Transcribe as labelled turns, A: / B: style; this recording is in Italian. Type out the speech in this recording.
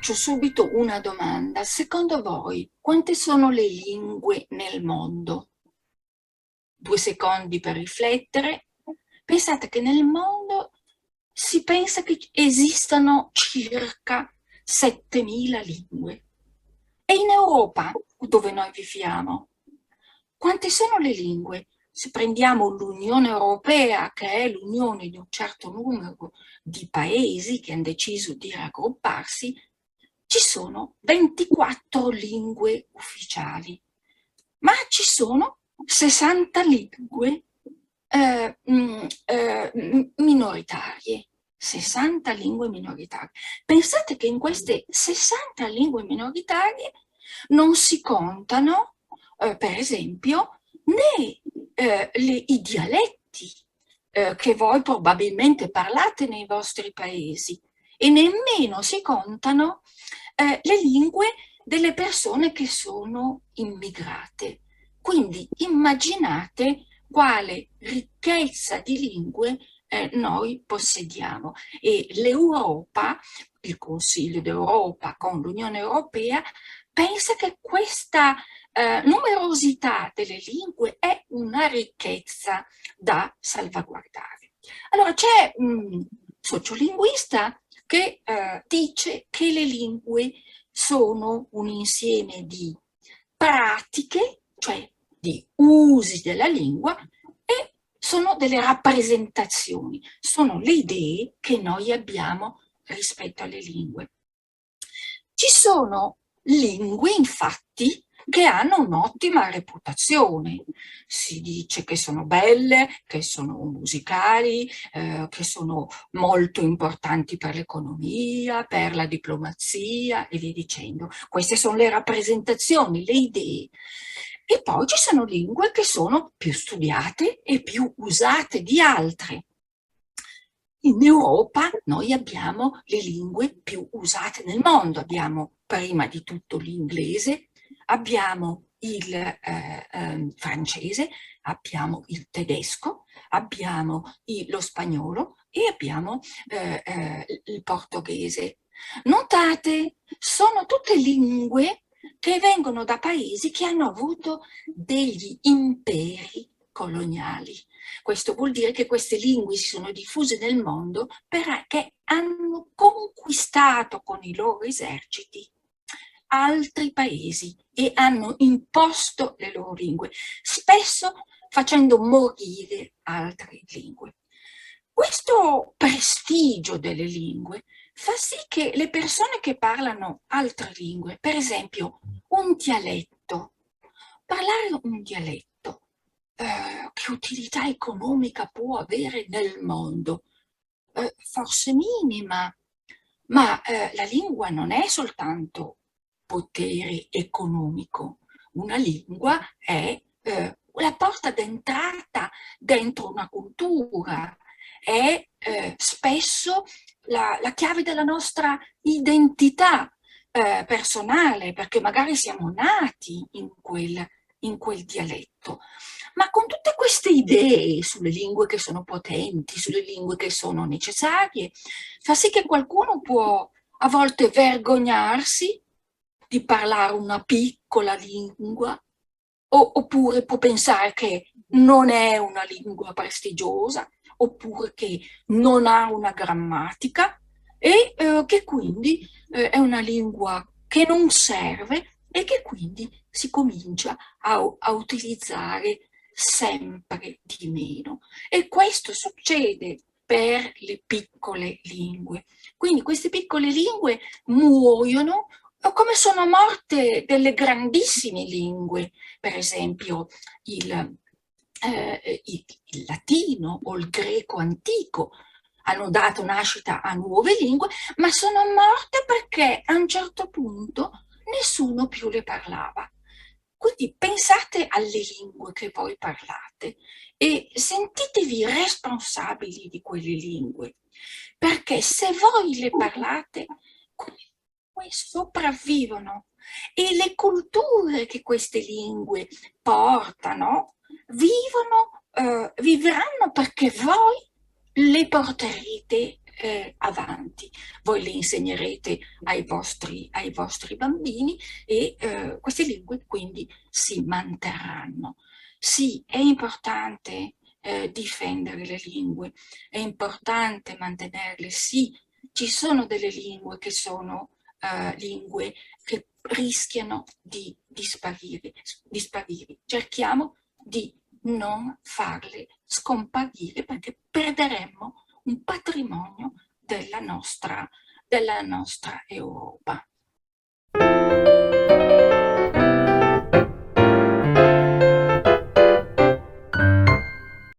A: faccio subito una domanda. Secondo voi, quante sono le lingue nel mondo? 2 secondi per riflettere. Pensate che nel mondo si pensa che esistano circa 7.000 lingue. E in Europa, dove noi viviamo, quante sono le lingue? Se prendiamo l'Unione Europea, che è l'unione di un certo numero di paesi che hanno deciso di raggrupparsi, ci sono 24 lingue ufficiali, ma ci sono 60 lingue minoritarie. 60 lingue minoritarie. Pensate che in queste 60 lingue minoritarie non si contano, per esempio, né i dialetti che voi probabilmente parlate nei vostri paesi, e nemmeno si contano le lingue delle persone che sono immigrate. Quindi immaginate quale ricchezza di lingue noi possediamo, e l'Europa, il Consiglio d'Europa con l'Unione Europea, pensa che questa numerosità delle lingue è una ricchezza da salvaguardare. Allora c'è un sociolinguista che dice che le lingue sono un insieme di pratiche, cioè di usi della lingua, e sono delle rappresentazioni, sono le idee che noi abbiamo rispetto alle lingue. Ci sono lingue, infatti, che hanno un'ottima reputazione. Si dice che sono belle, che sono musicali, che sono molto importanti per l'economia, per la diplomazia e via dicendo. Queste sono le rappresentazioni, le idee. E poi ci sono lingue che sono più studiate e più usate di altre. In Europa noi abbiamo le lingue più usate nel mondo, abbiamo prima di tutto l'inglese, abbiamo il francese, abbiamo il tedesco, abbiamo lo spagnolo e abbiamo il portoghese. Notate, sono tutte lingue che vengono da paesi che hanno avuto degli imperi coloniali. Questo vuol dire che queste lingue si sono diffuse nel mondo perché hanno conquistato con i loro eserciti altri paesi e hanno imposto le loro lingue, spesso facendo morire altre lingue. Questo prestigio delle lingue fa sì che le persone che parlano altre lingue, per esempio un dialetto, parlare un dialetto, che utilità economica può avere nel mondo? Forse minima, ma la lingua non è soltanto potere economico. Una lingua è la porta d'entrata dentro una cultura, è spesso la chiave della nostra identità personale, perché magari siamo nati in quel dialetto. Ma con tutte queste idee sulle lingue che sono potenti, sulle lingue che sono necessarie, fa sì che qualcuno può a volte vergognarsi di parlare una piccola lingua, oppure può pensare che non è una lingua prestigiosa, oppure che non ha una grammatica e che quindi è una lingua che non serve e che quindi si comincia a utilizzare sempre di meno. E questo succede per le piccole lingue. Quindi queste piccole lingue muoiono come sono morte delle grandissime lingue, per esempio il latino o il greco antico. Hanno dato nascita a nuove lingue, ma sono morte perché a un certo punto nessuno più le parlava. Quindi pensate alle lingue che voi parlate e sentitevi responsabili di quelle lingue, perché se voi le parlate, quelle lingue sopravvivono, e le culture che queste lingue portano vivranno perché voi le porterete avanti. Voi le insegnerete ai vostri bambini e queste lingue quindi si manterranno. Sì, è importante difendere le lingue, è importante mantenerle, sì, ci sono delle lingue che sono lingue che rischiano di sparire. Cerchiamo di non farle scomparire perché perderemmo un patrimonio della nostra Europa.